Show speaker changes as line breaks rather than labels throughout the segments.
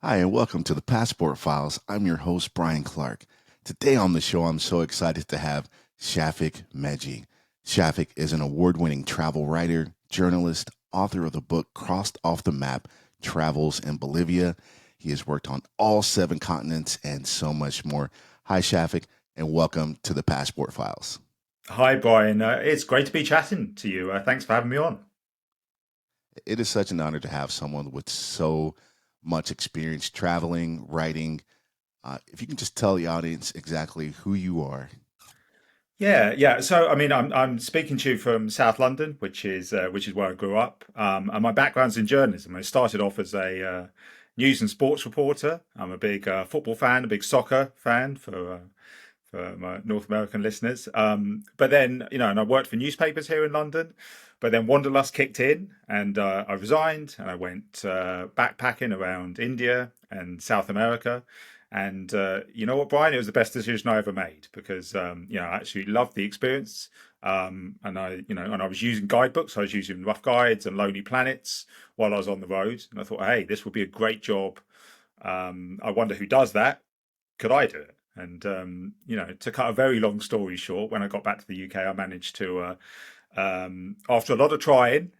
Hi, and welcome to the Passport Files. I'm your host, Brian Clark. Today on the show, I'm so excited to have Shafik Meghji. Shafik is an award winning travel writer, journalist, author of the book Crossed Off the Map Travels in Bolivia. He has worked on all seven continents and so much more. Hi, Shafik, and welcome to the Passport Files.
Hi, Brian. It's great to be chatting to you. Thanks for having me on.
It is such an honor to have someone with so much experience traveling, writing. If you can just tell the audience exactly who you are.
Yeah. So, I mean, I'm speaking to you from South London, which is where I grew up. And my background's in journalism. I started off as a news and sports reporter. I'm a big football fan, a big soccer fan for my North American listeners. But then, and I worked for newspapers here in London. But then Wanderlust kicked in, and I resigned, and I went backpacking around India and South America. And you know what, Brian? It was the best decision I ever made because I actually loved the experience. And I was using guidebooks. I was using Rough Guides and Lonely Planets while I was on the road. And I thought, hey, this would be a great job. I wonder who does that. Could I do it? And to cut a very long story short, when I got back to the UK, I managed to, after a lot of trying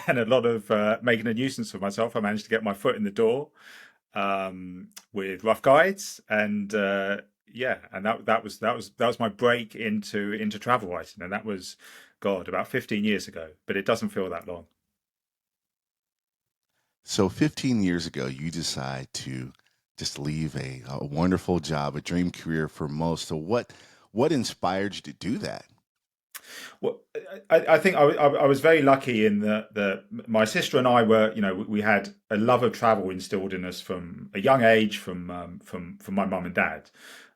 and a lot of making a nuisance of myself, I managed to get my foot in the door with Rough Guides, and and that was my break into travel writing, and that was, God, about 15 years ago. But it doesn't feel that long.
So 15 years ago, you decide to just leave a wonderful job, a dream career for most. So what inspired you to do that?
Well, I think I was very lucky in that my sister and I were, we had a love of travel instilled in us from a young age from my mum and dad,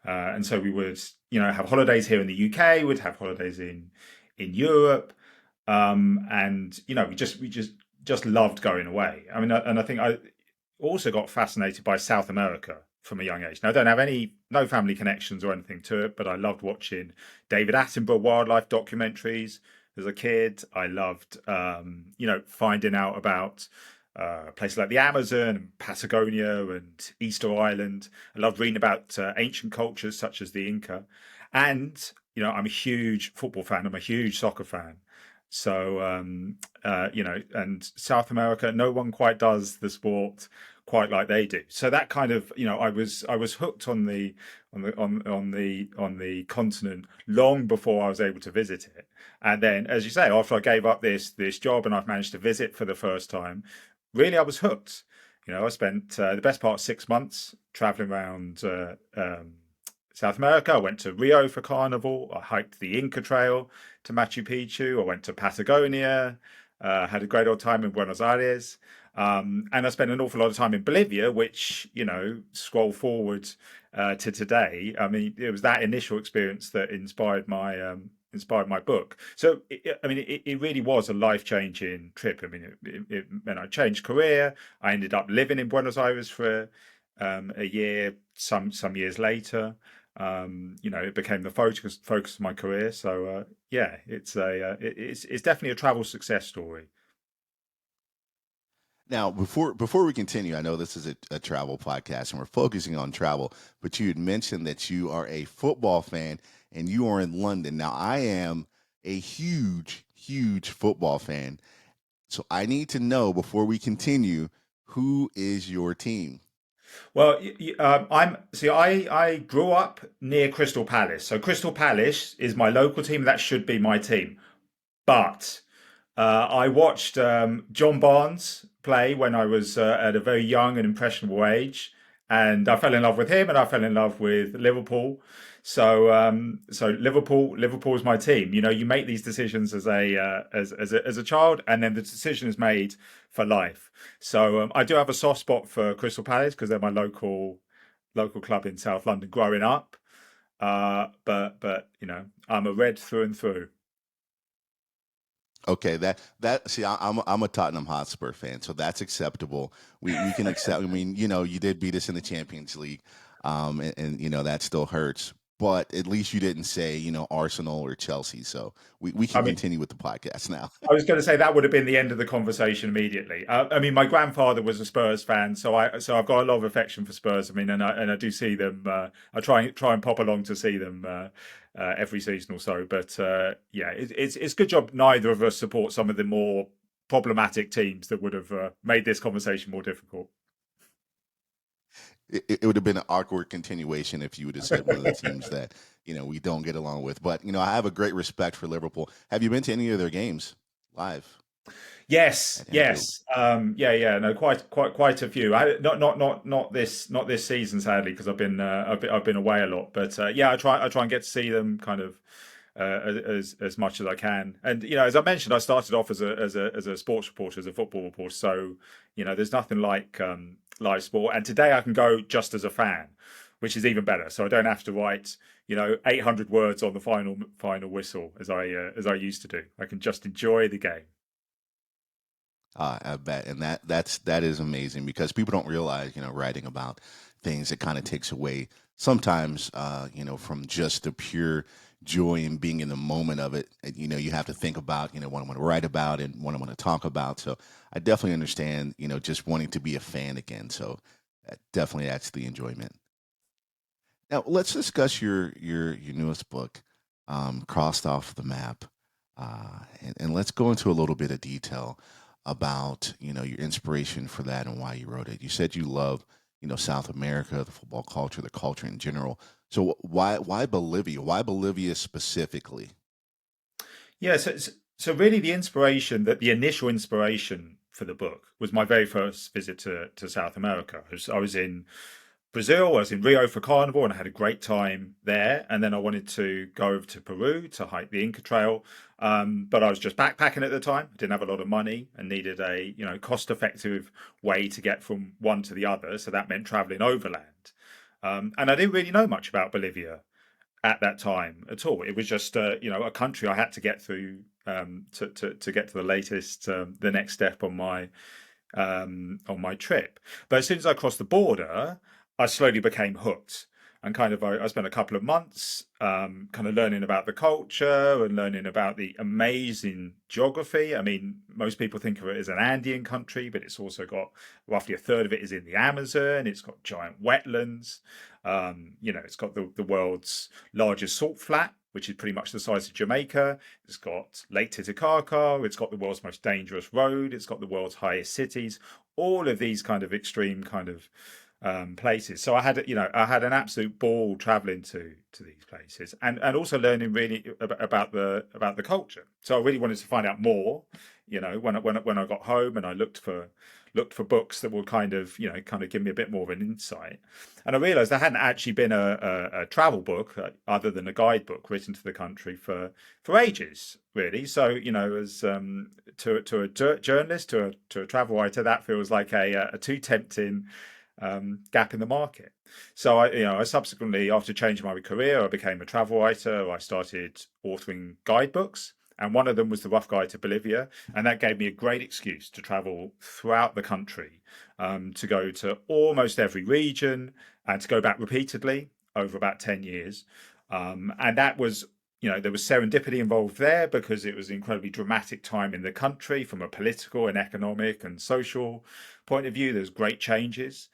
and so we would, have holidays here in the UK, would have holidays in Europe, and we just loved going away. I mean, and I think I also got fascinated by South America from a young age. Now, I don't have no family connections or anything to it, but I loved watching David Attenborough wildlife documentaries as a kid. I loved, finding out about places like the Amazon and Patagonia and Easter Island. I loved reading about ancient cultures such as the Inca. And, I'm a huge football fan. I'm a huge soccer fan. So, and South America, no one quite does the sport quite like they do. So that kind of, I was hooked on the continent long before I was able to visit it. And then, as you say, after I gave up this job and I've managed to visit for the first time, really I was hooked. I spent the best part of 6 months traveling around South America. I went to Rio for Carnival. I hiked the Inca Trail to Machu Picchu. I went to Patagonia. Had a great old time in Buenos Aires. And I spent an awful lot of time in Bolivia, which, scroll forward to today. I mean, it was that initial experience that inspired my book. So, it really was a life-changing trip. I mean, it meant I changed career. I ended up living in Buenos Aires for a year. Some years later, it became the focus of my career. So, yeah, it's definitely a travel success story.
Now, before we continue, I know this is a travel podcast and we're focusing on travel, but you had mentioned that you are a football fan and you are in London. Now, I am a huge football fan. So I need to know before we continue, who is your team?
Well, I'm see. I grew up near Crystal Palace, so Crystal Palace is my local team. That should be my team. But I watched John Barnes play when I was at a very young and impressionable age, and I fell in love with him, and I fell in love with Liverpool. So Liverpool is my team. You make these decisions as a child, and then the decision is made for life. So I do have a soft spot for Crystal Palace because they're my local club in South London growing up. But I'm a red through and through.
Okay, that see, I'm a Tottenham Hotspur fan, so that's acceptable. We can accept. I mean, you did beat us in the Champions League, and that still hurts. but at least you didn't say, Arsenal or Chelsea. So we
I
can
mean,
continue with the podcast now.
I was going to say that would have been the end of the conversation immediately. I mean, my grandfather was a Spurs fan, so I've got a lot of affection for Spurs. I mean, and I do see them. I try and pop along to see them every season or so. But yeah, it's good job neither of us support some of the more problematic teams that would have made this conversation more difficult.
It would have been an awkward continuation if you would have said one of the teams that, we don't get along with. But, I have a great respect for Liverpool. Have you been to any of their games live
Yes,
at Anfield?
yes, yeah. No, quite a few. Not this season, sadly, because I've been away a lot. But yeah, I try and get to see them kind of as much as I can. And as I mentioned, I started off as a sports reporter, as a football reporter. So there's nothing like live sport. And today I can go just as a fan, which is even better. So I don't have to write 800 words on the final whistle as I used to do. I can just enjoy the game.
I bet, and that is amazing because people don't realize, writing about things, it kind of takes away sometimes, from just the pure joy and being in the moment of it. And, you have to think about, what I want to write about and what I want to talk about. So I definitely understand, just wanting to be a fan again. So that definitely adds to the enjoyment. Now let's discuss your newest book, Crossed Off the Map, and let's go into a little bit of detail about your inspiration for that and why you wrote it. You said you love South America, the football culture, the culture in general. So why Bolivia? Why Bolivia specifically?
Yeah, so really the initial inspiration for the book was my very first visit to South America. I was in Brazil, I was in Rio for Carnival and I had a great time there. And then I wanted to go over to Peru to hike the Inca Trail. But I was just backpacking at the time. I didn't have a lot of money and needed a cost-effective way to get from one to the other. So that meant traveling overland. And I didn't really know much about Bolivia at that time at all. It was just a country I had to get through to get to the next step on my trip. But as soon as I crossed the border, I slowly became hooked. And I spent a couple of months kind of learning about the culture and learning about the amazing geography. I mean, most people think of it as an Andean country, but it's also got roughly a third of it is in the Amazon. It's got giant wetlands. It's got the world's largest salt flat, which is pretty much the size of Jamaica. It's got Lake Titicaca. It's got the world's most dangerous road. It's got the world's highest cities. All of these kind of extreme kind of places. So I had an absolute ball traveling to these places and also learning really about the culture. So I really wanted to find out more. When I got home and I looked for books that would kind of give me a bit more of an insight. And I realized there hadn't actually been a travel book other than a guidebook written to the country for ages, really. So as to a journalist, to a travel writer, that feels like a too tempting gap in the market. So I subsequently, after changing my career, I became a travel writer. I started authoring guidebooks, and one of them was the Rough Guide to Bolivia, and that gave me a great excuse to travel throughout the country, to go to almost every region and to go back repeatedly over about 10 years. And that was. There was serendipity involved there because it was an incredibly dramatic time in the country from a political and economic and social point of view. There's great changes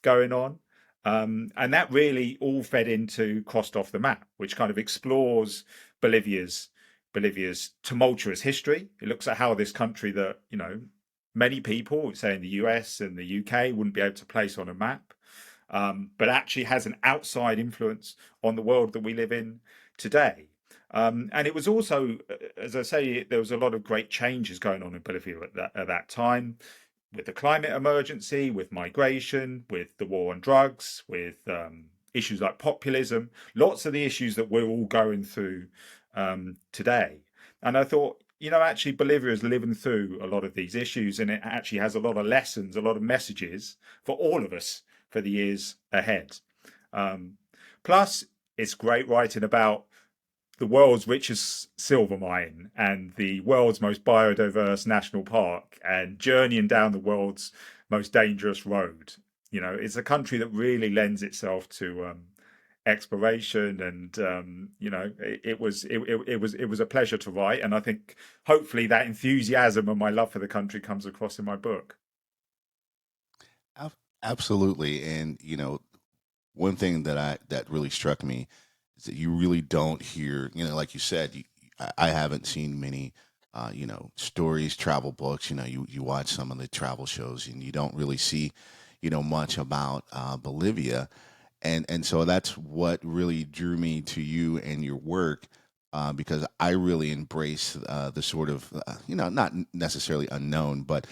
going on. And that really all fed into Crossed Off the Map, which kind of explores Bolivia's Bolivia's tumultuous history. It looks at how this country that, many people, say in the US and the UK, wouldn't be able to place on a map, but actually has an outside influence on the world that we live in today. And it was also, as I say, there was a lot of great changes going on in Bolivia at that time, with the climate emergency, with migration, with the war on drugs, with issues like populism, lots of the issues that we're all going through today. And I thought, actually, Bolivia is living through a lot of these issues, and it actually has a lot of lessons, a lot of messages for all of us for the years ahead. Um, Plus, it's great writing about the world's richest silver mine and the world's most biodiverse national park and journeying down the world's most dangerous road. It's a country that really lends itself to exploration, and it was a pleasure to write, and I think hopefully that enthusiasm and my love for the country comes across in my book.
Ab- Absolutely. And one thing that really struck me is that you really don't hear, like you said, I haven't seen many, stories, travel books. You watch some of the travel shows, and you don't really see, much about Bolivia, and so that's what really drew me to you and your work. Because I really embrace the sort of, not necessarily unknown, but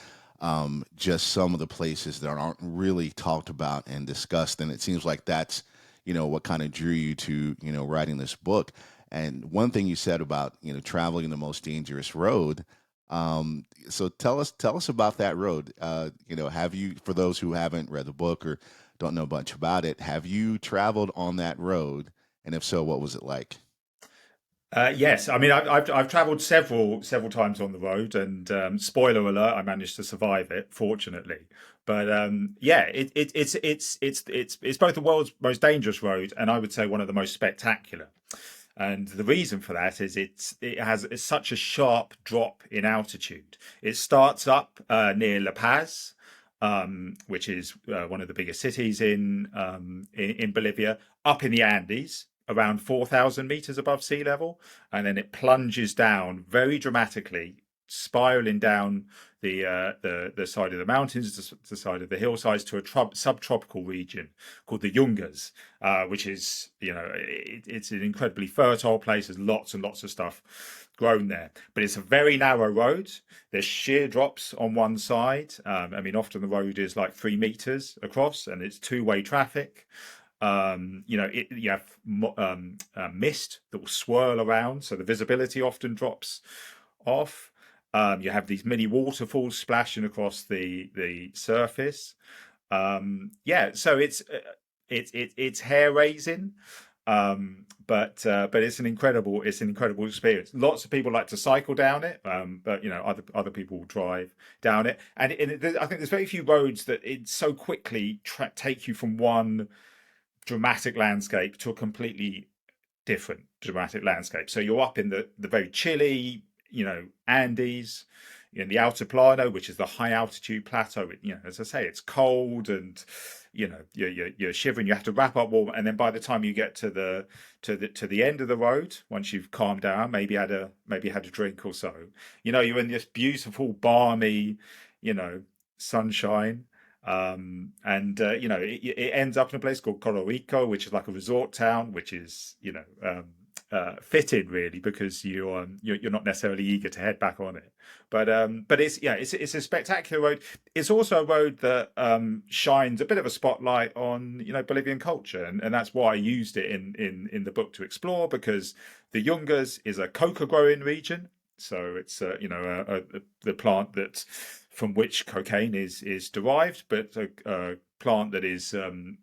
just some of the places that aren't really talked about and discussed. And it seems like that's, what kind of drew you to, writing this book. And one thing you said about, traveling the most dangerous road. So tell us about that road. Have you, for those who haven't read the book or don't know much about it, have you traveled on that road? And if so, what was it like?
Yes, I mean I've travelled several times on the road, and spoiler alert, I managed to survive it, fortunately. But yeah, it's both the world's most dangerous road, and I would say one of the most spectacular. And the reason for that is it's such a sharp drop in altitude. It starts up near La Paz, which is one of the biggest cities in Bolivia, up in the Andes, around 4,000 meters above sea level, and then it plunges down very dramatically, spiraling down the side of the mountains, the side of the hillsides, to a subtropical region called the Yungas, which is, it's an incredibly fertile place. There's lots and lots of stuff grown there, but it's a very narrow road. There's sheer drops on one side. I mean, often the road is like 3 meters across, and it's two-way traffic. You have mist that will swirl around, so the visibility often drops off. You have these mini waterfalls splashing across the surface. Yeah, so it's hair raising, but it's an incredible experience. Lots of people like to cycle down it, but other people drive down it, and I think there's very few roads that it so quickly take you from one dramatic landscape to a completely different dramatic landscape. So you're up in the very chilly, Andes, in the Altiplano, which is the high altitude plateau. As I say, it's cold, and you're shivering. You have to wrap up warm, and then by the time you get to the end of the road, once you've calmed down, maybe had a drink or so, you're in this beautiful, balmy, you know, sunshine. It ends up in a place called Cororico, which is like a resort town, which is, fitting really, because you're not necessarily eager to head back on it. But it's a spectacular road. It's also a road that shines a bit of a spotlight on, Bolivian culture, and that's why I used it in the book to explore, because the Yungas is a coca growing region. So it's the plant that from which cocaine is derived, but a plant that is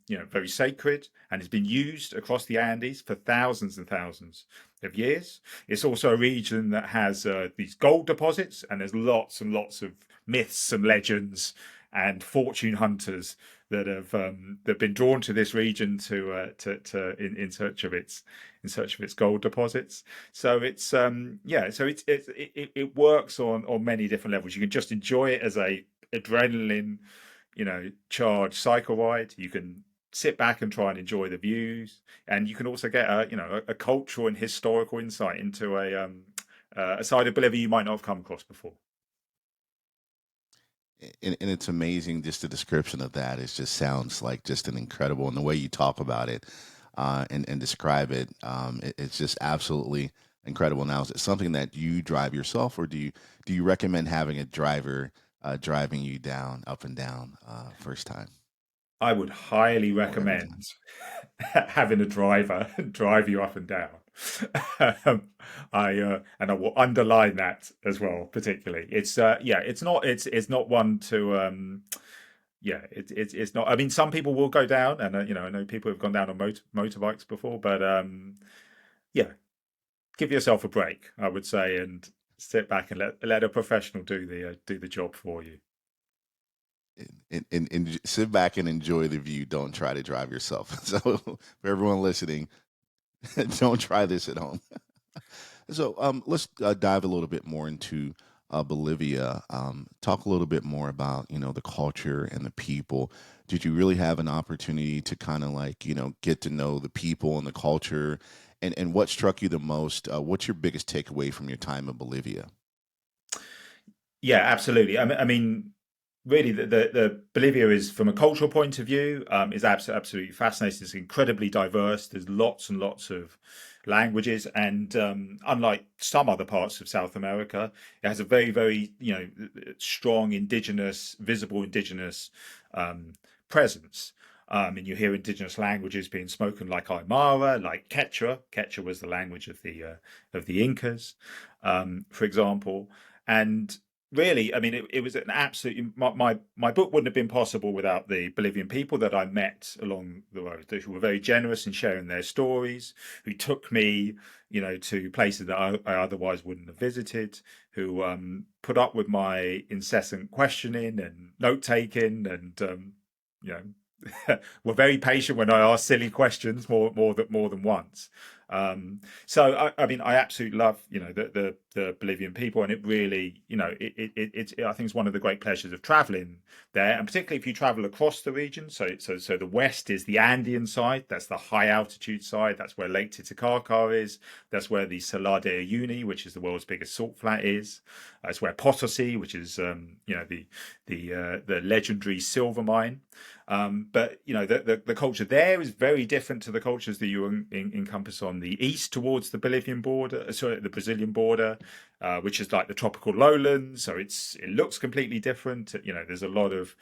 very sacred and has been used across the Andes for thousands and thousands of years. It's also a region that has these gold deposits, and there's lots and lots of myths and legends and fortune hunters that have been drawn to this region to in search of its gold deposits. So it works on many different levels. You can just enjoy it as a adrenaline, charged cycle ride. You can sit back and try and enjoy the views, and you can also get a cultural and historical insight into a side of Bolivia you might not have come across before.
And it's amazing, just the description of that. It just sounds like just an incredible, and the way you talk about it and describe it, it's just absolutely incredible. Now, is it something that you drive yourself, or do you recommend having a driver driving you down, up and down, first time
I would highly
or every time?
recommend having a driver drive you up and down. um, I will underline that as well, particularly. It's not one to it's not. I mean, some people will go down, and I know people have gone down on motorbikes before, but yeah, give yourself a break, I would say, and sit back and let a professional do the job for you.
And sit back and enjoy the view. Don't try to drive yourself. So for everyone listening, don't try this at home. So let's dive a little bit more into Bolivia. Talk a little bit more about the culture and the people. Did you really have an opportunity to kind of like get to know the people and the culture, and what struck you the most? What's your biggest takeaway from your time in Bolivia?
Yeah, absolutely. I mean, really, the Bolivia is, from a cultural point of view, is absolutely fascinating. It's incredibly diverse. There's lots and lots of languages, and unlike some other parts of South America, it has a very, very, strong indigenous, visible indigenous um, presence. And you hear indigenous languages being spoken like Aymara, like Quechua. Quechua was the language of the Incas, for example. And really, I mean, it was an absolute. My book wouldn't have been possible without the Bolivian people that I met along the road, who were very generous in sharing their stories, who took me, to places that I otherwise wouldn't have visited, who put up with my incessant questioning and note taking, and you were very patient when I asked silly questions more than once. So I mean, I absolutely love the Bolivian people, and it really it's I think it's one of the great pleasures of traveling there, and particularly if you travel across the region. So the west is the Andean side, that's the high altitude side, that's where Lake Titicaca is, that's where the Solada Uni, which is the world's biggest salt flat, is. It's where Potosi, which is the legendary silver mine. But the culture there is very different to the cultures that you encompass on the east towards the Bolivian border, sorry, the Brazilian border, which is like the tropical lowlands. So it looks completely different. There's a lot of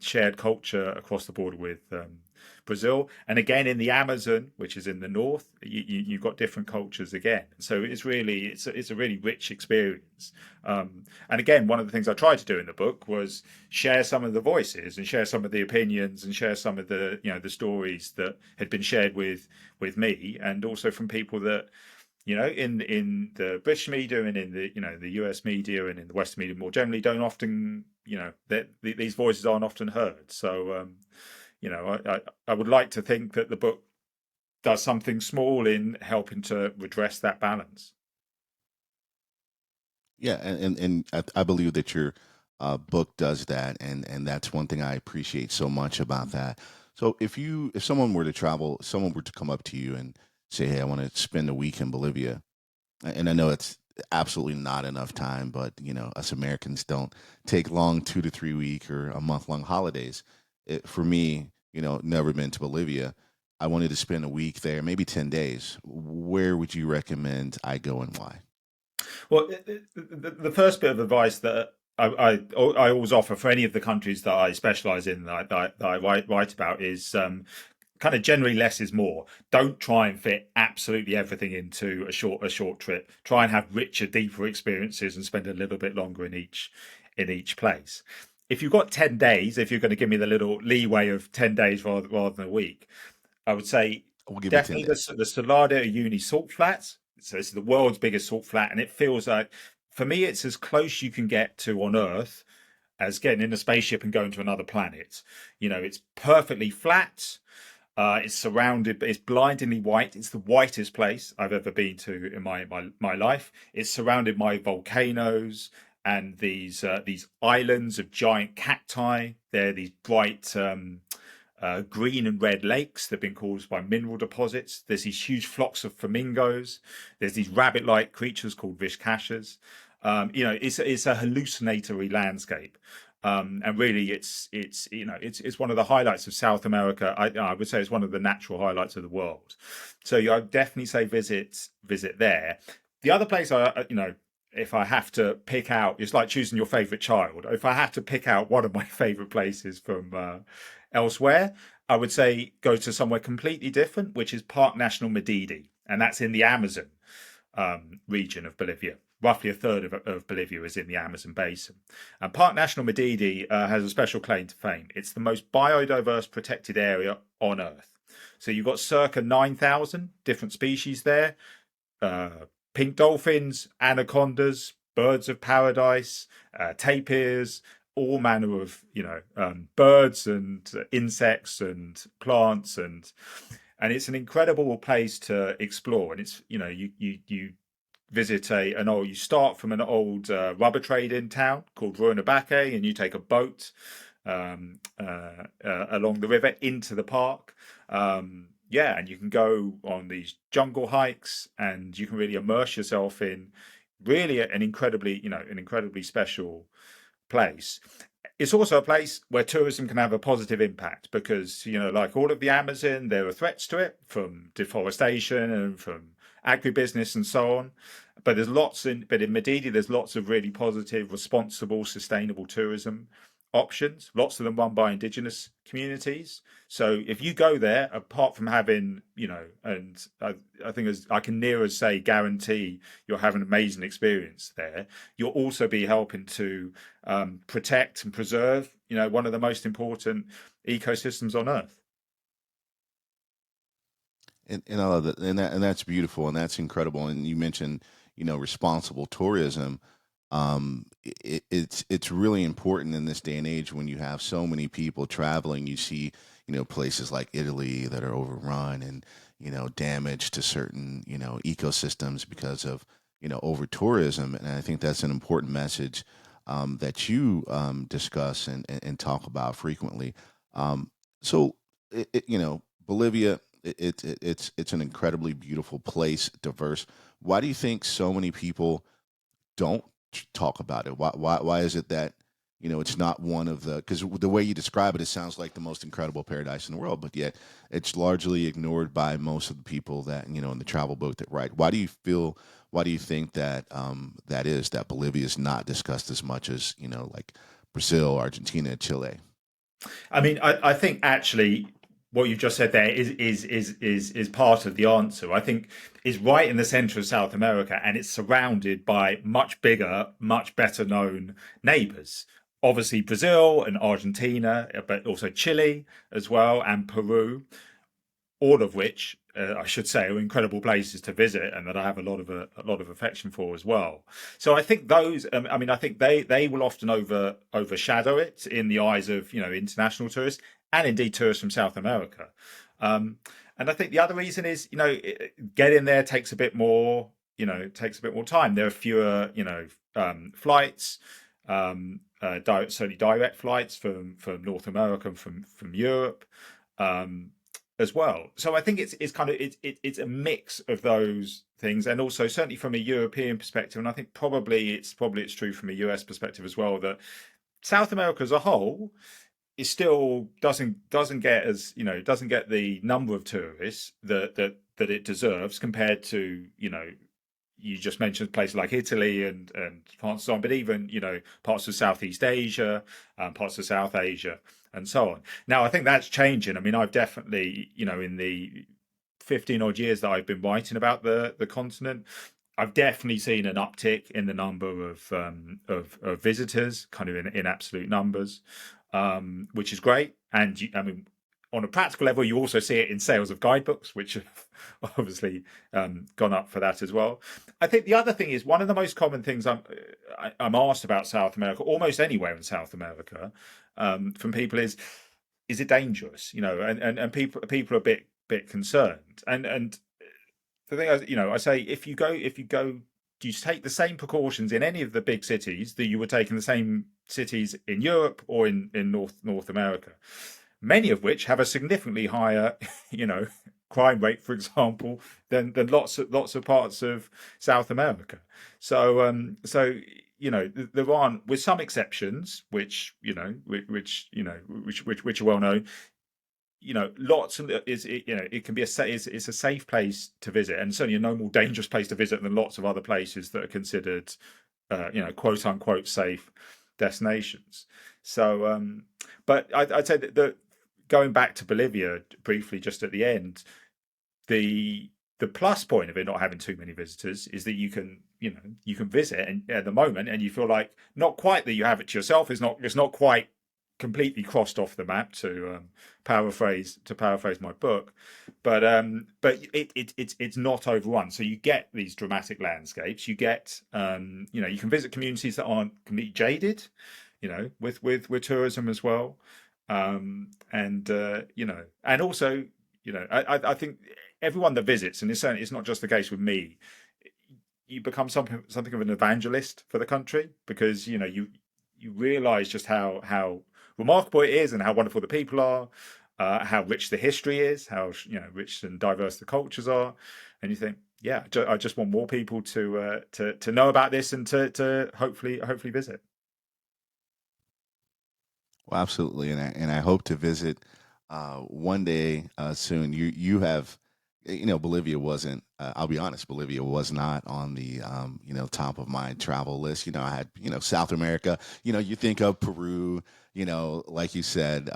shared culture across the border with Brazil, and again in the Amazon, which is in the north, you've got different cultures again. So it's a really rich experience. And again, one of the things I tried to do in the book was share some of the voices and share some of the opinions and share some of the stories that had been shared with me, and also from people that in the British media and in the US media and in the Western media more generally don't often that these voices aren't often heard. So I would like to think that the book does something small in helping to redress that balance.
Yeah, and I believe that your book does that, and that's one thing I appreciate so much about that. So if someone were to travel, someone were to come up to you and say, "Hey, I want to spend a week in Bolivia," and I know it's absolutely not enough time, but us Americans don't take long 2 to 3 week or a month long holidays. For me, never been to Bolivia. I wanted to spend a week there, maybe 10 days. Where would you recommend I go and why?
Well, the first bit of advice that I always offer for any of the countries that I specialize in, that I write about, is kind of generally less is more. Don't try and fit absolutely everything into a short trip. Try and have richer, deeper experiences and spend a little bit longer in each place. If you've got 10 days, if you're going to give me the little leeway of 10 days rather than a week, I would say
We'll give you ten
definitely
days.
the Solada Uni salt flats. So it's the world's biggest salt flat, and it feels like, for me, it's as close you can get to on Earth as getting in a spaceship and going to another planet. It's perfectly flat. It's surrounded, it's blindingly white. It's the whitest place I've ever been to in my life. It's surrounded by volcanoes and these islands of giant cacti. They're these bright green and red lakes that have been caused by mineral deposits. There's these huge flocks of flamingos. There's these rabbit-like creatures called vizcachas. It's a hallucinatory landscape. And really, it's one of the highlights of South America. I would say it's one of the natural highlights of the world. So yeah, I'd definitely say visit there. The other place if I have to pick out, it's like choosing your favorite child. If I have to pick out one of my favorite places from elsewhere, I would say go to somewhere completely different, which is Park National Medidi, and that's in the Amazon region of Bolivia. Roughly a third of Bolivia is in the Amazon basin. And Park National Medidi has a special claim to fame. It's the most biodiverse protected area on Earth. So you've got circa 9,000 different species there, uh, pink dolphins, anacondas, birds of paradise, tapirs, all manner of birds and insects and plants, and it's an incredible place to explore. And it's you visit you start from an old rubber trading town called Ruanabaque, and you take a boat along the river into the park. Yeah, and you can go on these jungle hikes, and you can really immerse yourself in really an incredibly special place. It's also a place where tourism can have a positive impact because, like all of the Amazon, there are threats to it from deforestation and from agribusiness and so on. But in Medidi, there's lots of really positive, responsible, sustainable tourism options, lots of them run by indigenous communities. So if you go there, apart from having, and I think as I can near as say guarantee you'll have an amazing experience there, you'll also be helping to protect and preserve, one of the most important ecosystems on Earth.
And I love that, and that's beautiful, and that's incredible. And you mentioned, responsible tourism. It's really important in this day and age when you have so many people traveling. You see, places like Italy that are overrun and damaged to certain ecosystems because of over tourism. And I think that's an important message that you discuss and talk about frequently. So, Bolivia. It's an incredibly beautiful place, diverse. Why do you think so many people don't talk about it? Why is it that it's not one of the, because the way you describe it, it sounds like the most incredible paradise in the world, but yet it's largely ignored by most of the people that in the travel boat that ride. Why do you feel? Why do you think that that Bolivia is not discussed as much as like Brazil, Argentina, Chile?
I mean, I think actually what you've just said there is part of the answer. I think is right in the center of South America, and it's surrounded by much bigger, much better known neighbors. Obviously, Brazil and Argentina, but also Chile as well, and Peru, all of which I should say are incredible places to visit, and that I have a lot of affection for as well. So I think those, I mean, I think they will often overshadow it in the eyes of international tourists and indeed tourists from South America. Um, and I think the other reason is getting there takes a bit more takes a bit more time. There are fewer flights. Certainly direct flights from North America and from Europe. Um, as well. So I think it's kind of it's a mix of those things, and also certainly from a European perspective, and I think probably it's true from a US perspective as well, that South America as a whole is still doesn't get doesn't get the number of tourists that it deserves compared to you just mentioned places like Italy and France and so on, but even parts of Southeast Asia, parts of South Asia, and so on. Now I think that's changing. I mean, I've definitely in the 15 odd years that I've been writing about the continent, I've definitely seen an uptick in the number of visitors, kind of in absolute numbers, which is great. And I mean, on a practical level, you also see it in sales of guidebooks, which have obviously gone up for that as well. I think the other thing is one of the most common things I'm asked about South America, almost anywhere in South America, from people is it dangerous? And people are a bit concerned. And the thing is, I say if you go, do you take the same precautions in any of the big cities that you would take in the same cities in Europe or in North America? Many of which have a significantly higher, crime rate, for example, than lots of parts of South America. So there aren't, with some exceptions, which are well known. Lots of it can be it's a safe place to visit, and certainly a no more dangerous place to visit than lots of other places that are considered, quote unquote safe destinations. So, but I'd say that going back to Bolivia briefly, just at the end, the plus point of it not having too many visitors is that you can visit and at the moment, and you feel like not quite that you have it to yourself. It's not quite completely crossed off the map to paraphrase my book, but it's not overrun. So you get these dramatic landscapes. You get you can visit communities that aren't completely jaded. with tourism as well. And and also, I think everyone that visits, and it's not just the case with me, you become something of an evangelist for the country, because you realize just how remarkable it is, and how wonderful the people are, how rich the history is, how rich and diverse the cultures are, and you think, yeah, I just want more people to know about this, and to hopefully visit.
Well, absolutely, and I hope to visit one day soon. You have, Bolivia wasn't. I'll be honest, Bolivia was not on the top of my travel list. I had South America. You think of Peru. Like you said,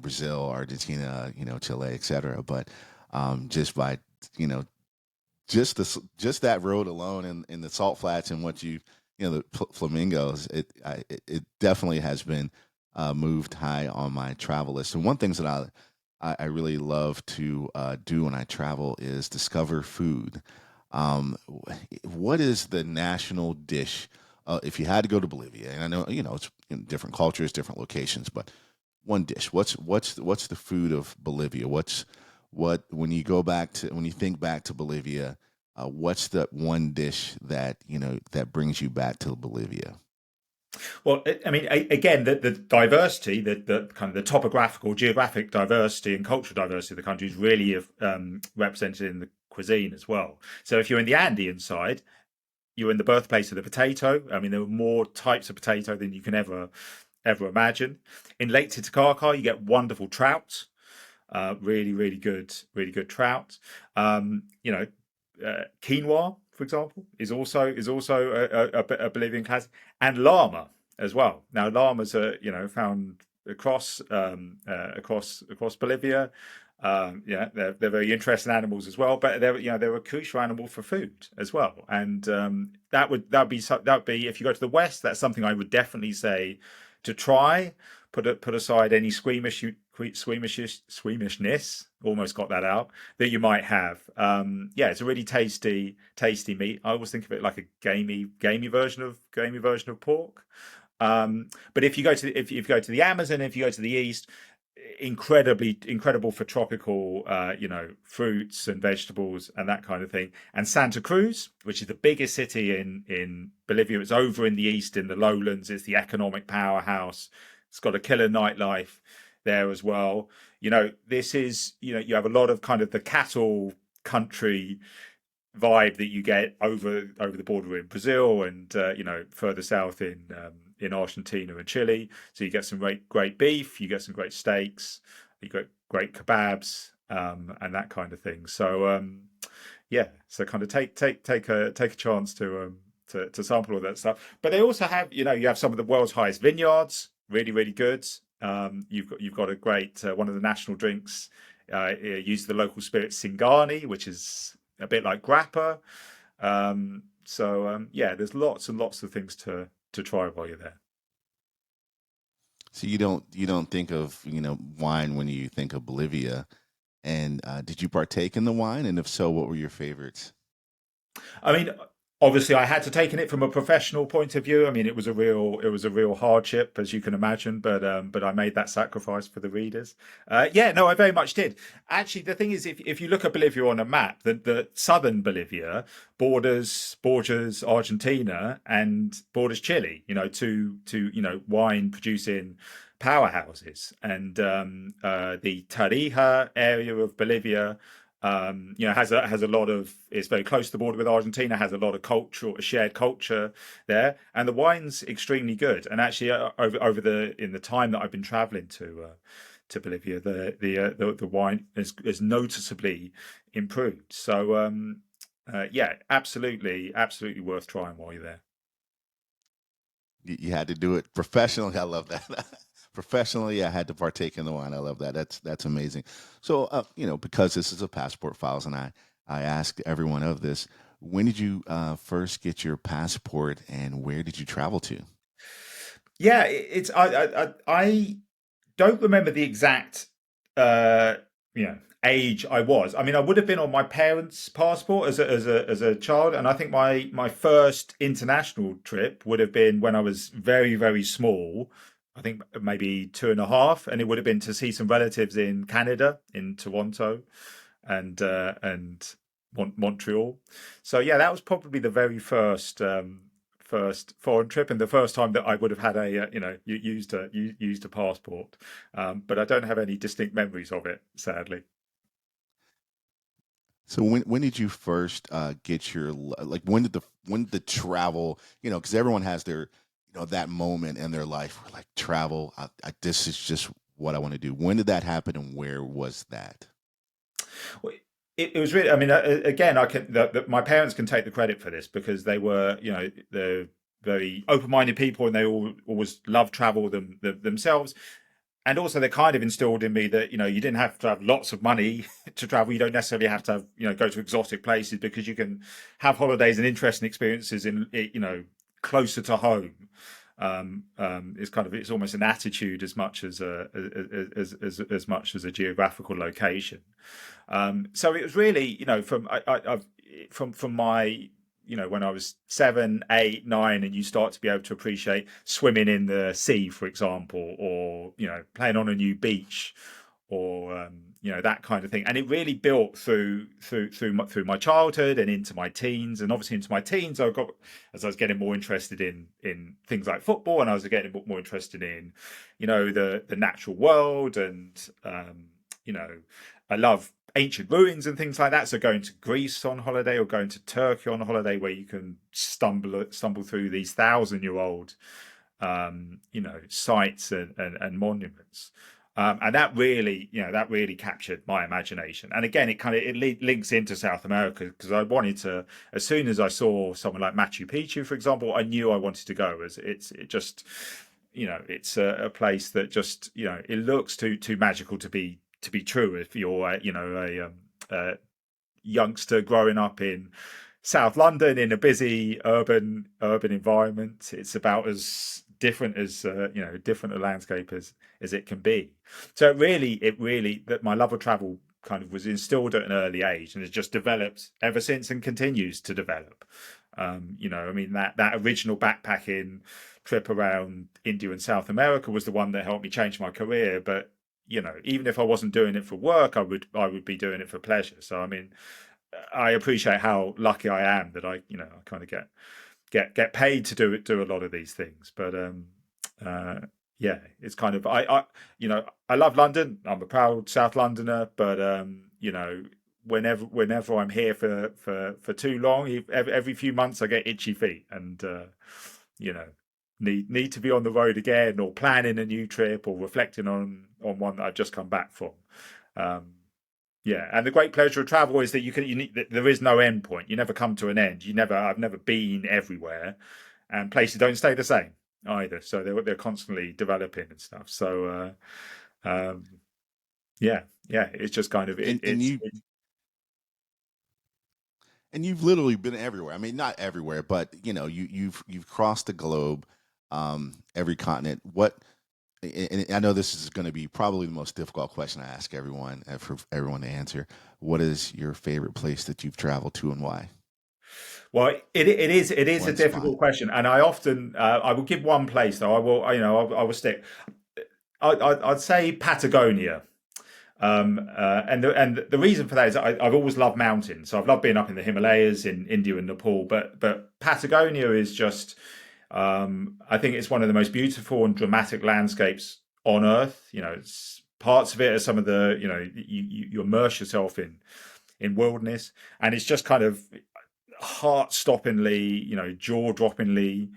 Brazil, Argentina, Chile, etc. But just by you know just that road alone, in the salt flats, and what the flamingos, it definitely has been moved high on my travel list. And one things that I really love to do when I travel is discover food. What is the national dish, if you had to go to Bolivia? And I know it's in different cultures, different locations, but one dish. What's the food of Bolivia? What when you go back to when you think back to Bolivia, what's the one dish that that brings you back to Bolivia?
Well, I mean, again, the diversity, the kind of the topographical, geographic diversity and cultural diversity of the country is really represented in the cuisine as well. So if you're in the Andean side, you're in the birthplace of the potato. I mean, there are more types of potato than you can ever imagine. In Lake Titicaca, you get wonderful trout, really good trout. Quinoa, for example, is also a Bolivian classic, and llama as well. Now, llamas are found across Bolivia. Yeah, they're very interesting animals as well, but they're a crucial animal for food as well. And that would be if you go to the west, that's something I would definitely say to try. Put aside any squeamishness, almost got that out, that you might have. Yeah, it's a really tasty meat. I always think of it like a gamey version of pork. But if you go to the Amazon, if you go to the east, incredible for tropical, fruits and vegetables and that kind of thing. And Santa Cruz, which is the biggest city in Bolivia, it's over in the east in the lowlands. It's the economic powerhouse. It's got a killer nightlife there as well. This is, you have a lot of kind of the cattle country vibe that you get over the border in Brazil, and further south in Argentina and Chile. So you get some great beef, you get some great steaks, you get great kebabs, and that kind of thing. So yeah, so kind of take a chance to sample all that stuff. But they also have, you have some of the world's highest vineyards, really good. You've got a great one of the national drinks. Use the local spirit Singani, which is a bit like grappa. Yeah, there's lots and lots of things to try while you're there.
So you don't think of wine when you think of Bolivia. And did you partake in the wine? And if so, what were your favorites?
I mean, obviously, I had to take in it from a professional point of view. I mean, it was a real hardship, as you can imagine. But I made that sacrifice for the readers. Yeah, no, I very much did. Actually, the thing is, if you look at Bolivia on a map, the southern Bolivia borders Argentina and borders Chile. Two wine producing powerhouses, and the Tarija area of Bolivia has a lot of, it's very close to the border with Argentina, has a lot of cultural shared culture there, and the wine's extremely good. And actually, over the time that I've been traveling to Bolivia, the wine is noticeably improved. So yeah, absolutely worth trying while you're there.
You had to do it professionally. I love that. Professionally, I had to partake in the wine. I love that. That's amazing. So, because this is a passport files, and I asked everyone of this. When did you first get your passport, and where did you travel to?
Yeah, it's I don't remember the exact uh age I was. I mean, I would have been on my parents' passport as a child, and I think my first international trip would have been when I was very very small. I think maybe two and a half, and it would have been to see some relatives in Canada, in Toronto, and Montreal. So yeah, that was probably the very first foreign trip, and the first time that I would have had used a passport. But I don't have any distinct memories of it, sadly.
So when did you first get your like when did the travel, because everyone has their, that moment in their life where like travel, this is just what I want to do. When did that happen and where was that?
Well, it was really. I mean, again, my parents can take the credit for this because they were, they're very open-minded people, and they always loved travel themselves. And also, they kind of instilled in me that you didn't have to have lots of money to travel. You don't necessarily have to have go to exotic places, because you can have holidays and interesting experiences in closer to home. It's almost an attitude as much as as much as a geographical location. So it was really, from my, when I was 7, 8, 9, and you start to be able to appreciate swimming in the sea, for example, or playing on a new beach, or that kind of thing. And it really built through my childhood and into my teens, and obviously into my teens, as I was getting more interested in things like football, and I was getting more interested in the natural world, and I love ancient ruins and things like that. So going to Greece on holiday, or going to Turkey on holiday, where you can stumble through these 1,000-year-old sites and monuments. And that really captured my imagination. And again, it links into South America, because I wanted to, as soon as I saw someone like Machu Picchu, for example, I knew I wanted to go. As it just, it's a place that just, it looks too magical to be true. If you're a youngster growing up in South London in a busy urban environment, it's about as different as different a landscape as it can be. So it really that my love of travel kind of was instilled at an early age, and has just developed ever since, and continues to develop. I mean, that original backpacking trip around India and South America was the one that helped me change my career. But even if I wasn't doing it for work, I would be doing it for pleasure. So I mean, I appreciate how lucky I am that I kind of get paid to do a lot of these things. But uh, yeah, it's kind of I love London. I'm a proud South Londoner, but whenever I'm here for too long, every few months I get itchy feet, and you know need to be on the road again, or planning a new trip, or reflecting on one that I've just come back from. Um, yeah, and the great pleasure of travel is that there is no end point. You never come to an end. I've never been everywhere, and places don't stay the same either. So they're constantly developing and stuff. So yeah, yeah, it's just kind of
And and you and you've literally been everywhere. I mean, not everywhere, but you've crossed the globe, every continent. What and I know this is going to be probably the most difficult question I ask everyone, for everyone to answer. What is your favorite place that you've traveled to, and why?
well, it is a
One spot.
difficult question, and I will give one place though. I will stick. I'd say Patagonia. And the reason for that is I've always loved mountains. So I've loved being up in the Himalayas in India and Nepal, but Patagonia is just, I think it's one of the most beautiful and dramatic landscapes on Earth. It's parts of it are some of the you immerse yourself in wilderness, and it's just kind of heart-stoppingly, jaw-droppingly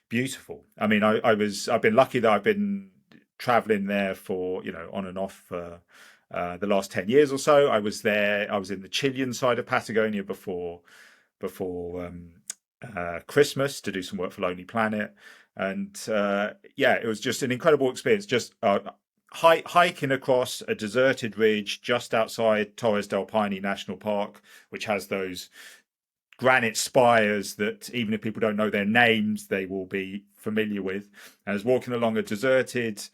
beautiful. I mean, I've been lucky that I've been traveling there for on and off for the last 10 years or so. I was there. I was in the Chilean side of Patagonia before Christmas to do some work for Lonely Planet, and yeah, it was just an incredible experience. Just hiking across a deserted ridge just outside Torres del Paine National Park, which has those granite spires that even if people don't know their names, they will be familiar with. And I was walking along a deserted,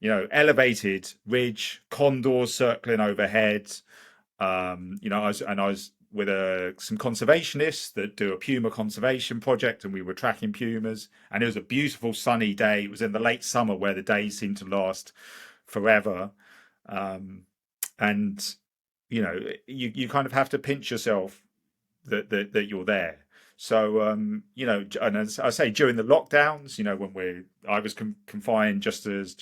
elevated ridge, condors circling overhead. I was with some conservationists that do a puma conservation project, and we were tracking pumas. And it was a beautiful sunny day. It was in the late summer where the days seemed to last forever. Um, and you kind of have to pinch yourself that you're there. So and as I say, during the lockdowns, when I was confined, just as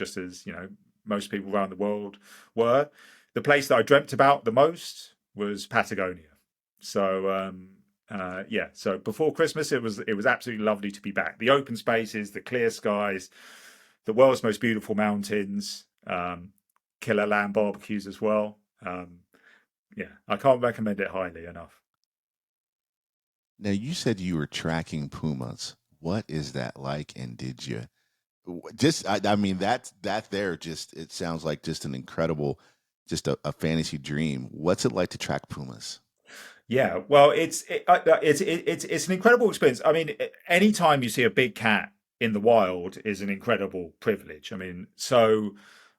most people around the world were, the place that I dreamt about the most was Patagonia. So yeah, so before Christmas, it was absolutely lovely to be back. The open spaces, the clear skies, the world's most beautiful mountains, killer lamb barbecues as well. Yeah, I can't recommend it highly enough.
Now, you said you were tracking pumas. What is that like? And did you just, I mean, that there just, it sounds like just an incredible, just a fantasy dream. What's it like to track pumas?
Yeah, well, it's an incredible experience. I mean, anytime you see a big cat in the wild is an incredible privilege. I mean,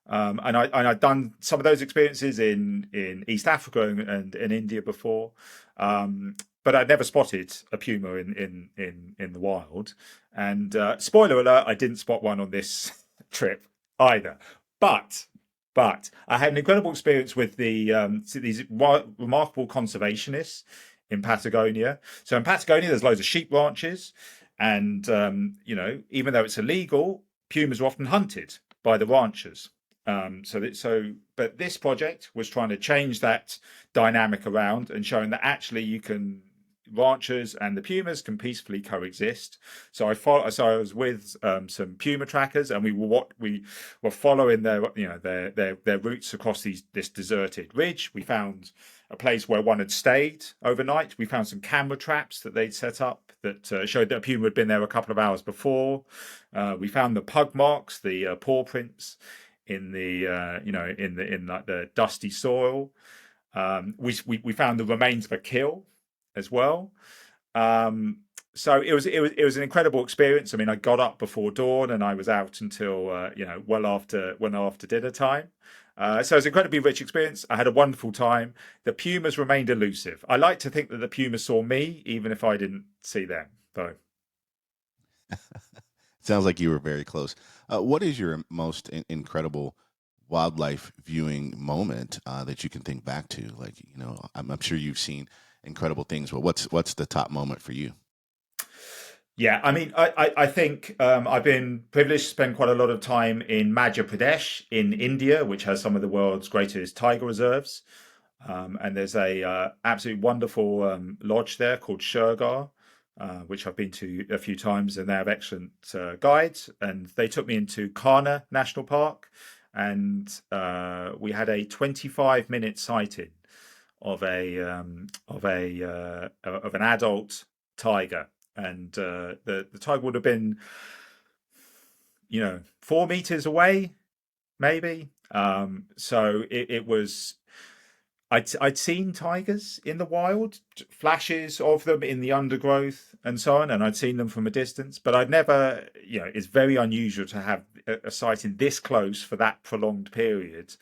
I've done some of those experiences in East Africa and India before, um, but I'd never spotted a puma in the wild. And spoiler alert, I didn't spot one on this trip either. But but I had an incredible experience with these remarkable conservationists in Patagonia. So in Patagonia, there's loads of sheep ranches, and even though it's illegal, pumas are often hunted by the ranchers. But this project was trying to change that dynamic around and showing that actually you can ranchers and the pumas can peacefully coexist. So I was with some puma trackers, and we were following their routes across this deserted ridge. We found a place where one had stayed overnight. We found some camera traps that they'd set up that showed that a puma had been there a couple of hours before. We found the pug marks, the paw prints in the in like the dusty soil. We found the remains of a kill as well. Um, so it was an incredible experience. I mean, I got up before dawn and I was out until well after dinner time. So it was an incredibly rich experience. I had a wonderful time. The pumas remained elusive. I like to think that the pumas saw me, even if I didn't see them. So
Sounds like you were very close. What is your most incredible wildlife viewing moment that you can think back to? Like, I'm sure you've seen incredible things, but what's the top moment for you?
yeah, I mean, I think I've been privileged to spend quite a lot of time in Madhya Pradesh in India, which has some of the world's greatest tiger reserves. And there's a absolutely wonderful lodge there called Shergar, which I've been to a few times, and they have excellent guides. And they took me into Kana National Park, and we had a 25-minute sighting of an adult tiger, and the tiger would have been 4 meters away, maybe. So it was. I'd seen tigers in the wild, flashes of them in the undergrowth and so on, and I'd seen them from a distance, but I'd never, it's very unusual to have a sighting this close for that prolonged period.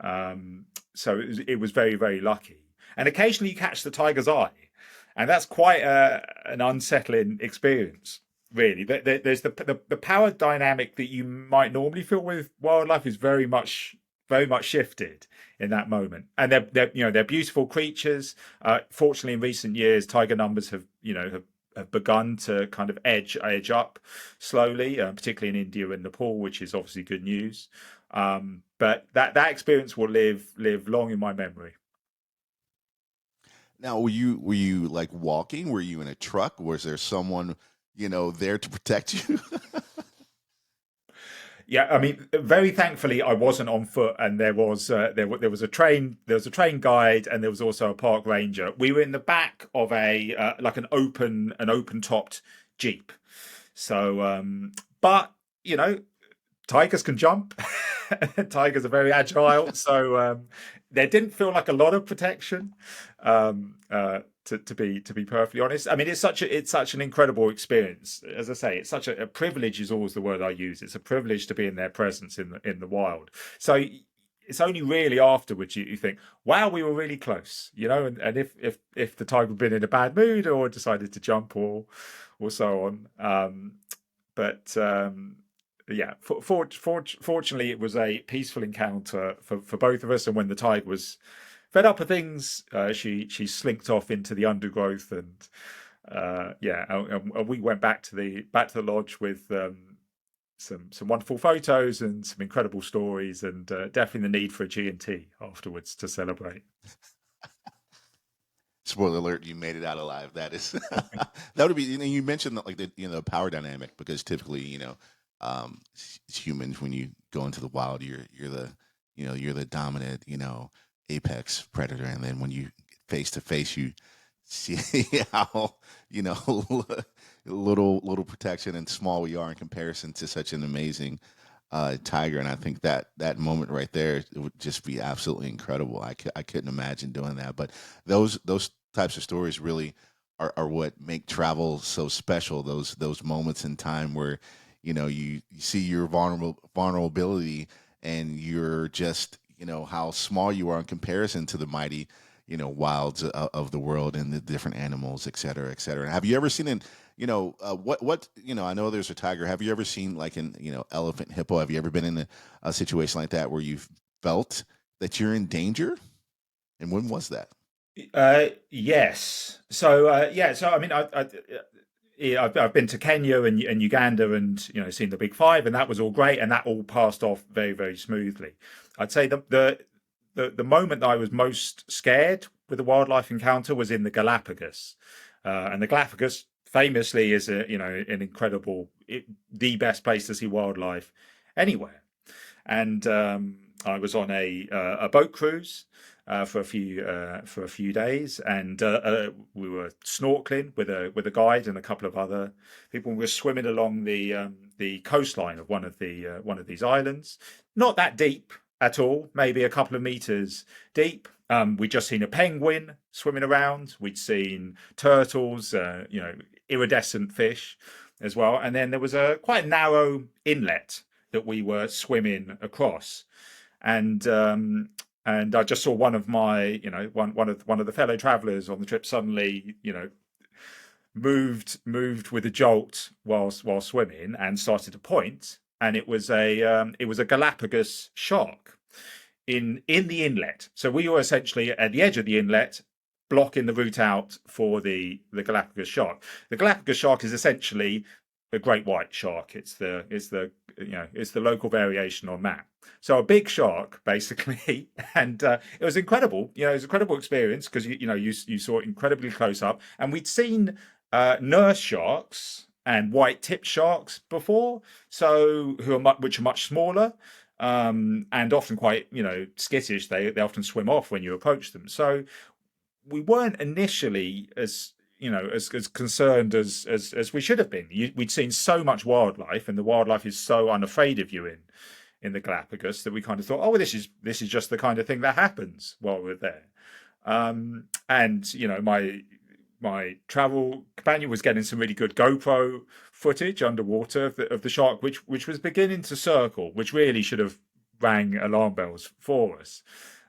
So it was very, very lucky. And occasionally you catch the tiger's eye, and that's quite an unsettling experience, really. There's the power dynamic that you might normally feel with wildlife is very much shifted in that moment. And they're beautiful creatures. Fortunately, in recent years, tiger numbers have begun to kind of edge up slowly, particularly in India and Nepal, which is obviously good news. But that experience will live long in my memory.
Now, were you like walking? Were you in a truck? Was there someone, there to protect you?
Yeah, I mean, very thankfully, I wasn't on foot, and there was a train guide, and there was also a park ranger. We were in the back of a like an open topped jeep. So, but tigers can jump. Tigers are very agile, so there didn't feel like a lot of protection. To be perfectly honest, I mean it's such an incredible experience. As I say, it's such a privilege is always the word I use. It's a privilege to be in their presence in the wild. So it's only really afterwards you think, wow, we were really close, and if the tiger had been in a bad mood or decided to jump or so on. But yeah, fortunately, it was a peaceful encounter for both of us. And when the tiger was fed up with things, she slinked off into the undergrowth, and yeah, and we went back to the lodge with some wonderful photos and some incredible stories, and definitely the need for a G&T afterwards to celebrate.
Spoiler alert, you made it out alive. That is that would be, you mentioned like the power dynamic, because typically, humans, when you go into the wild, you're the dominant, apex predator, and then when you face to face, you see how, you know little protection and small we are in comparison to such an amazing tiger. And I think that moment right there, it would just be absolutely incredible. I couldn't imagine doing that. But those types of stories really are what make travel so special. Those moments in time where you see your vulnerability, and you're just, how small you are in comparison to the mighty, wilds of the world, and the different animals, et cetera, et cetera. Have you ever seen an what I know there's a tiger. Have you ever seen like an elephant, hippo? Have you ever been in a situation like that where you felt that you're in danger? And when was that?
Yes. So yeah. So I mean, yeah, I've been to Kenya and Uganda, and seen the big five, and that was all great, and that all passed off very, very smoothly. I'd say the moment that I was most scared with a wildlife encounter was in the Galapagos, and the Galapagos famously is an incredible, the best place to see wildlife anywhere. And I was on a boat cruise for a few days, and we were snorkeling with a guide and a couple of other people. We were swimming along the coastline of one of these islands, not that deep at all, maybe a couple of meters deep. We'd just seen a penguin swimming around. We'd seen turtles, iridescent fish as well, and then there was a quite narrow inlet that we were swimming across, and I just saw one of my, one of the fellow travellers on the trip suddenly, moved with a jolt while swimming and started to point, and it was a Galapagos shark in the inlet. So we were essentially at the edge of the inlet, blocking the route out for the Galapagos shark. The Galapagos shark is essentially a great white shark. It's the local variation on that. So a big shark, basically, and it was incredible. It was an incredible experience because you saw it incredibly close up, and we'd seen nurse sharks and white tip sharks before, so which are much smaller, and often quite skittish. They often swim off when you approach them. So we weren't initially as concerned as we should have been. We'd seen so much wildlife, and the wildlife is so unafraid of you in the Galapagos, that we kind of thought, oh, well, this is just the kind of thing that happens while we're there. And my travel companion was getting some really good GoPro footage underwater of the shark, which was beginning to circle, which really should have rang alarm bells for us.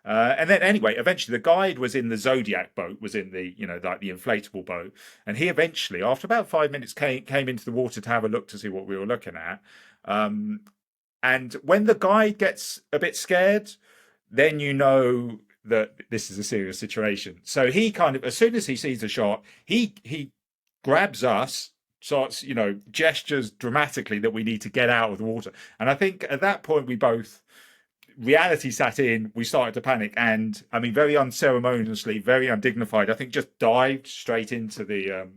And then anyway, eventually the guide was in the Zodiac boat, was in the like the inflatable boat, and he eventually, after about 5 minutes, came into the water to have a look to see what we were looking at. And when the guide gets a bit scared, then you know that this is a serious situation. So he kind of, as soon as he sees the shark, he grabs us, starts gestures dramatically that we need to get out of the water. And I think at that point we both, reality sat in, we started to panic, and I mean, very unceremoniously, very undignified, I think just dived straight into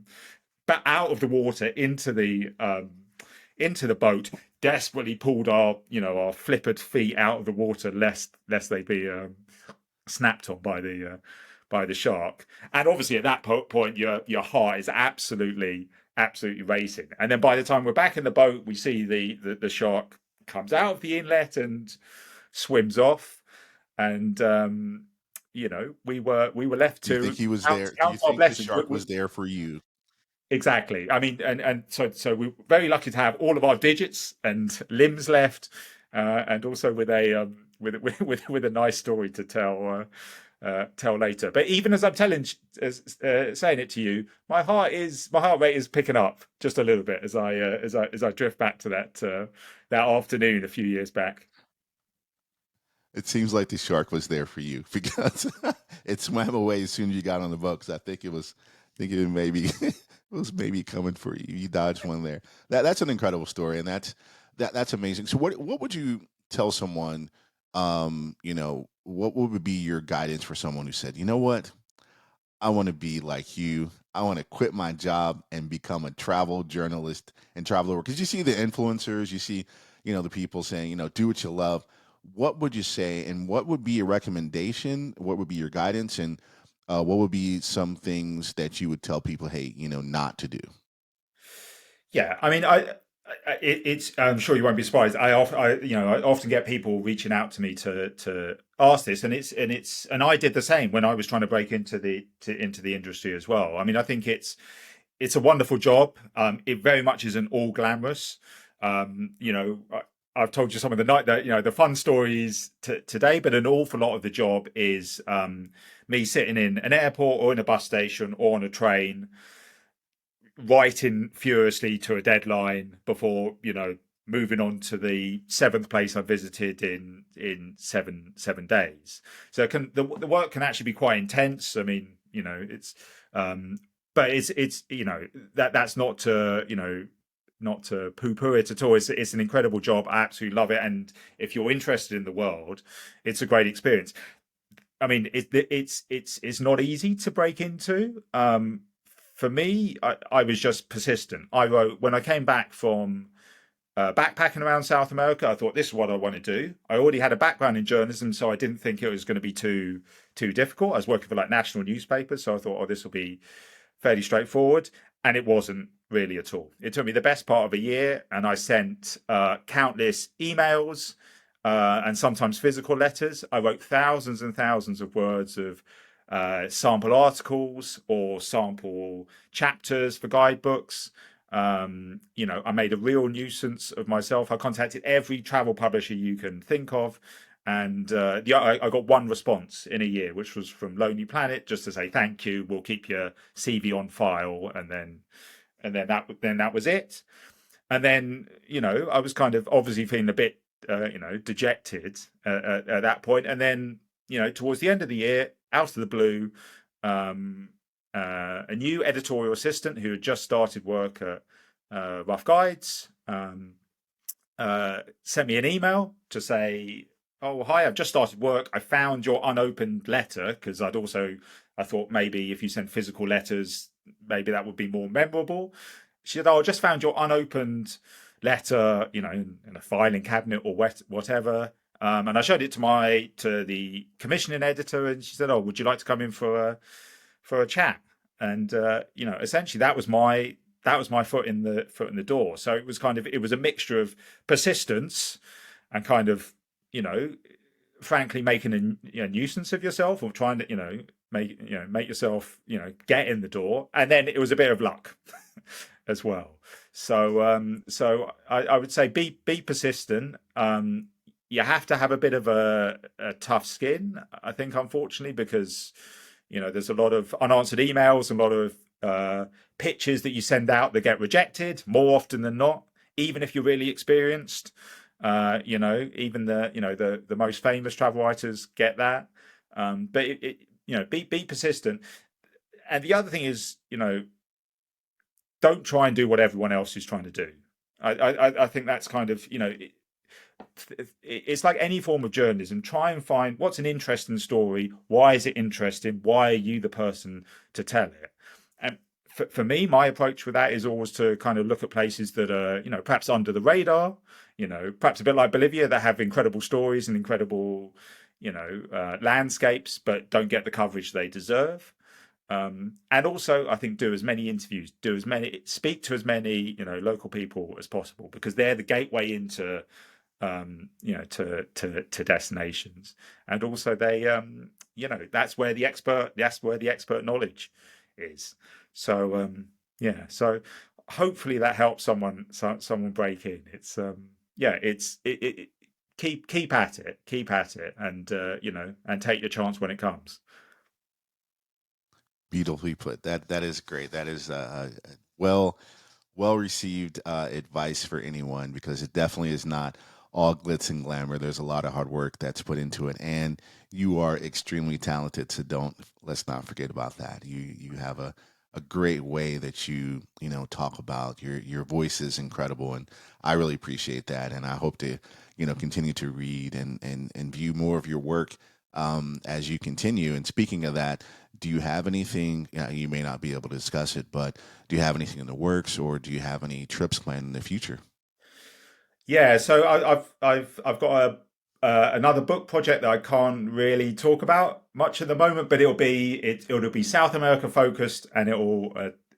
out of the water into the boat, desperately pulled our flippered feet out of the water lest they be snapped on by the shark. And obviously at that point your heart is absolutely racing. And then by the time we're back in the boat, we see the shark comes out of the inlet, and swims off, and we were left
Do you think
to
he was
count,
there? Do you
count our
think the
blessings.
shark was there for you?
Exactly. I mean, and so we were very lucky to have all of our digits and limbs left, and also with a with a nice story to tell later. But even as I'm saying it to you, my heart rate is picking up just a little bit as I drift back to that afternoon a few years back.
It seems like the shark was there for you because it swam away as soon as you got on the boat. Because I think it maybe it was maybe coming for you. You dodged one there. That's an incredible story, and that's amazing. So, what would you tell someone? What would be your guidance for someone who said, you know what, I want to be like you. I want to quit my job and become a travel journalist and travel work. Because you see the influencers, you see, the people saying, do what you love. What would you say, and what would be your recommendation? What would be your guidance, and what would be some things that you would tell people, hey, not to do?
Yeah, I mean, it's. I'm sure you won't be surprised. I often get people reaching out to me to ask this, and I did the same when I was trying to break into the industry as well. I mean, I think it's a wonderful job. It very much isn't all glamorous. I've told you some of the night that the fun stories today, but an awful lot of the job is me sitting in an airport or in a bus station or on a train writing furiously to a deadline before moving on to the seventh place I visited in seven days. So the work can actually be quite intense. I mean, it's but it's that's not to not to poo-poo it at all. It's an incredible job. I absolutely love it, and if you're interested in the world, it's a great experience. I mean, it's not easy to break into. For me, I was just persistent. I wrote when I came back from backpacking around South America. I thought this is what I want to do. I already had a background in journalism, so I didn't think it was going to be too difficult. I was working for like national newspapers, so I thought, oh, this will be fairly straightforward, and it wasn't really at all. It took me the best part of a year, and I sent countless emails and sometimes physical letters. I wrote thousands and thousands of words of sample articles or sample chapters for guidebooks. I made a real nuisance of myself. I contacted every travel publisher you can think of, and I got one response in a year, which was from Lonely Planet, just to say thank you. We'll keep your CV on file, and then that was it. And then I was kind of obviously feeling a bit dejected at that point. And then towards the end of the year, out of the blue, a new editorial assistant who had just started work at Rough Guides sent me an email to say, "Oh, hi! I've just started work. I found your unopened letter because I thought maybe if you send physical letters, maybe that would be more memorable." She said, "Oh, I just found your unopened letter, in a filing cabinet or whatever." And I showed it to the commissioning editor, and she said, "Oh, would you like to come in for a chat?" And essentially that was my foot in the door. So it was a mixture of persistence and kind of you know frankly making a nuisance of yourself or trying to make yourself get in the door, and then it was a bit of luck as well. So I would say be persistent. You have to have a bit of a tough skin, I think, unfortunately, because there's a lot of unanswered emails, a lot of pitches that you send out that get rejected more often than not, even if you're really experienced. Even the most famous travel writers get that. But be persistent. And the other thing is, don't try and do what everyone else is trying to do. I think that's kind of it's like any form of journalism. Try and find what's an interesting story. Why is it interesting? Why are you the person to tell it? And for me, my approach with that is always to kind of look at places that are perhaps under the radar. Perhaps a bit like Bolivia, that have incredible stories and incredible landscapes, but don't get the coverage they deserve. And also, I think do as many interviews, speak to as many local people as possible, because they're the gateway into to destinations, and also that's where the expert knowledge is. So so hopefully that helps someone break in. It's keep at it, and and take your chance when it comes.
Beautifully put. That is great. That is well well received advice for anyone, because it definitely is not all glitz and glamour. There's a lot of hard work that's put into it, and you are extremely talented. So don't let's not forget about that. You have a great way that you talk about your voice is incredible, and I really appreciate that. And I hope to continue to read and view more of your work as you continue. And speaking of that, do you have anything? You may not be able to discuss it, but do you have anything in the works, or do you have any trips planned in the future?
Yeah, so I've got another book project that I can't really talk about much at the moment, but it'll be South America focused, and it'll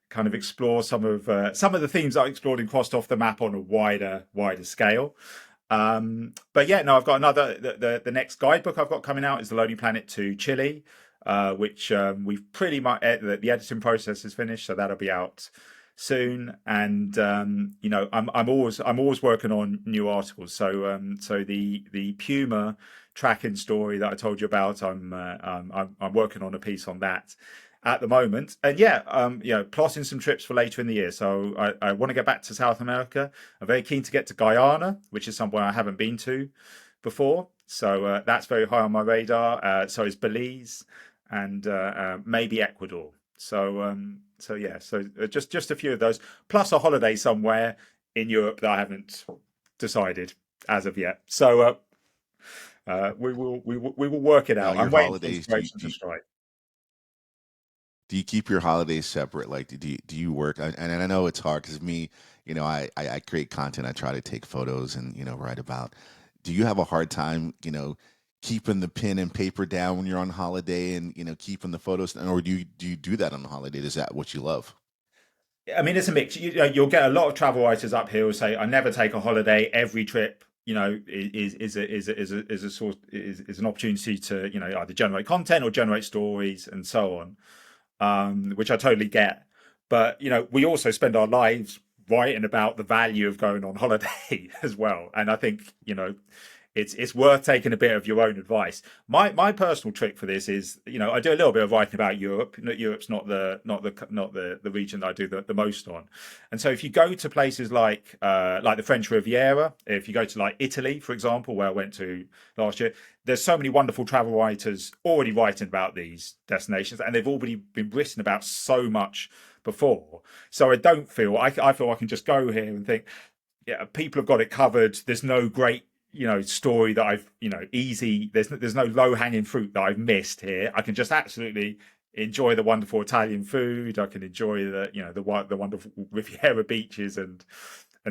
kind of explore some of the themes I explored and crossed off the map on a wider scale. But yeah, no, I've got another. The next guidebook I've got coming out is The Lonely Planet to Chile, which we've pretty much the editing process is finished, so that'll be out soon. And I'm always working on new articles. So so the Puma tracking story that I told you about, I'm working on a piece on that at the moment. And yeah, plotting some trips for later in the year. So I want to get back to South America. I'm very keen to get to Guyana, which is somewhere I haven't been to before. So that's very high on my radar. So is Belize, and maybe Ecuador. So just a few of those, plus a holiday somewhere in Europe that I haven't decided as of yet. So we will work it
Now,
out.
your
I'm waiting for
holidays, do you,
inspiration
do
to
you,
strike.
do you keep your holidays separate? Like, do you work? And I know it's hard because me, I create content. I try to take photos and write about. Do you have a hard time, keeping the pen and paper down when you're on holiday, and keeping the photos, or do you do that on the holiday? Is that what you love?
I mean, it's a mix. You'll get a lot of travel writers up here who say, "I never take a holiday. Every trip, is a source is an opportunity to either generate content or generate stories and so on." Which I totally get. But we also spend our lives writing about the value of going on holiday as well. And I think it's worth taking a bit of your own advice. My personal trick for this is I do a little bit of writing about Europe. Europe's not the region that I do the most on. And so if you go to places like the French Riviera, if you go to like Italy, for example, where I went to last year, there's so many wonderful travel writers already writing about these destinations, and they've already been written about so much before. So I feel I can just go here and think, yeah, people have got it covered. There's no great story that I've easy. There's no low hanging fruit that I've missed here. I can just absolutely enjoy the wonderful Italian food. I can enjoy the wonderful Riviera beaches and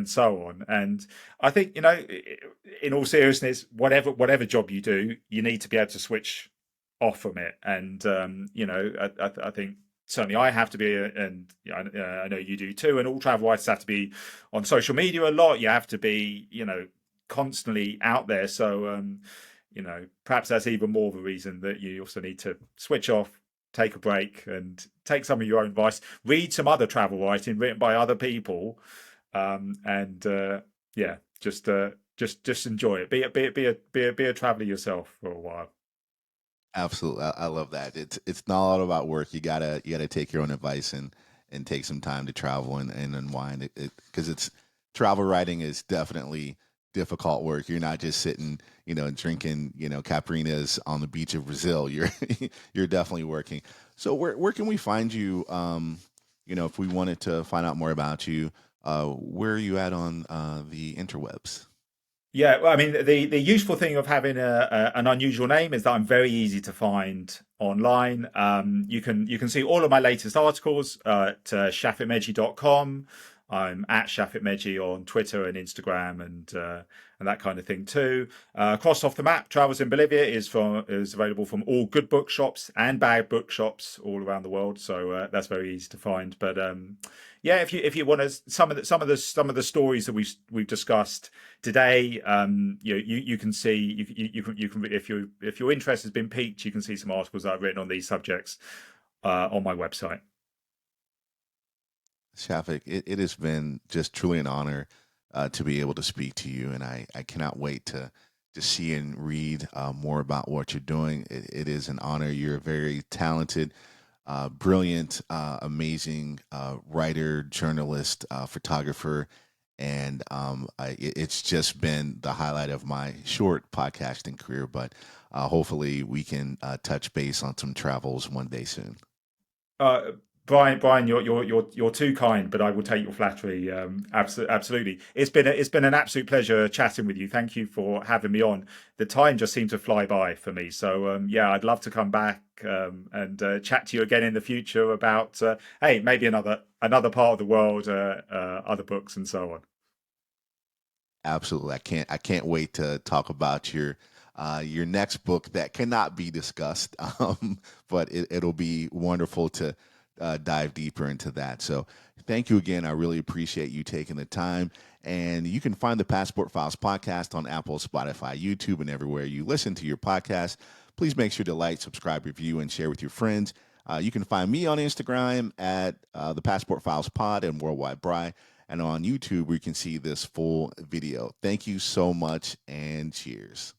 so on. And I think in all seriousness, whatever job you do, you need to be able to switch off from it. And I think certainly I have to be, and I know you do too. And all travel writers have to be on social media a lot. You have to be, constantly out there. So perhaps that's even more of a reason that you also need to switch off, take a break, and take some of your own advice. Read some other travel writing written by other people, and yeah, just enjoy it. Be a traveler yourself for a while.
Absolutely, I love that. It's not all about work. You gotta take your own advice and take some time to travel and unwind. Because it's travel writing is definitely difficult work. You're not just sitting, drinking, caipirinhas on the beach of Brazil. You're you're definitely working. So where can we find you? If we wanted to find out more about you, where are you at on the interwebs?
Yeah, well, I mean, the useful thing of having an unusual name is that I'm very easy to find online. You can see all of my latest articles at shafikmeghji.com. I'm at Shafik Meghji on Twitter and Instagram and that kind of thing too. Crossed Off the Map Travels in Bolivia is available from all good bookshops and bad bookshops all around the world. So that's very easy to find. But yeah, if you want to some of the stories that we've discussed today, you can see you can if your interest has been piqued, you can see some articles that I've written on these subjects on my website.
Shafik, it has been just truly an honor to be able to speak to you, and I cannot wait to see and read more about what you're doing. It is an honor. You're a very talented, brilliant, amazing writer, journalist, photographer, and it's just been the highlight of my short podcasting career. But hopefully, we can touch base on some travels one day soon.
Uh, Brian, you're too kind, but I will take your flattery. Absolutely, it's been an absolute pleasure chatting with you. Thank you for having me on. The time just seemed to fly by for me. So yeah, I'd love to come back and chat to you again in the future about hey, maybe another part of the world, other books, and so on.
Absolutely, I can't wait to talk about your next book that cannot be discussed. But it'll be wonderful to dive deeper into that. So thank you again. I really appreciate you taking the time. And you can find the Passport Files podcast on Apple, Spotify, YouTube, and everywhere you listen to your podcast. Please make sure to like, subscribe, review, and share with your friends. You can find me on Instagram at the Passport Files Pod and Worldwide Bry, and on YouTube where you can see this full video. Thank you so much, and cheers.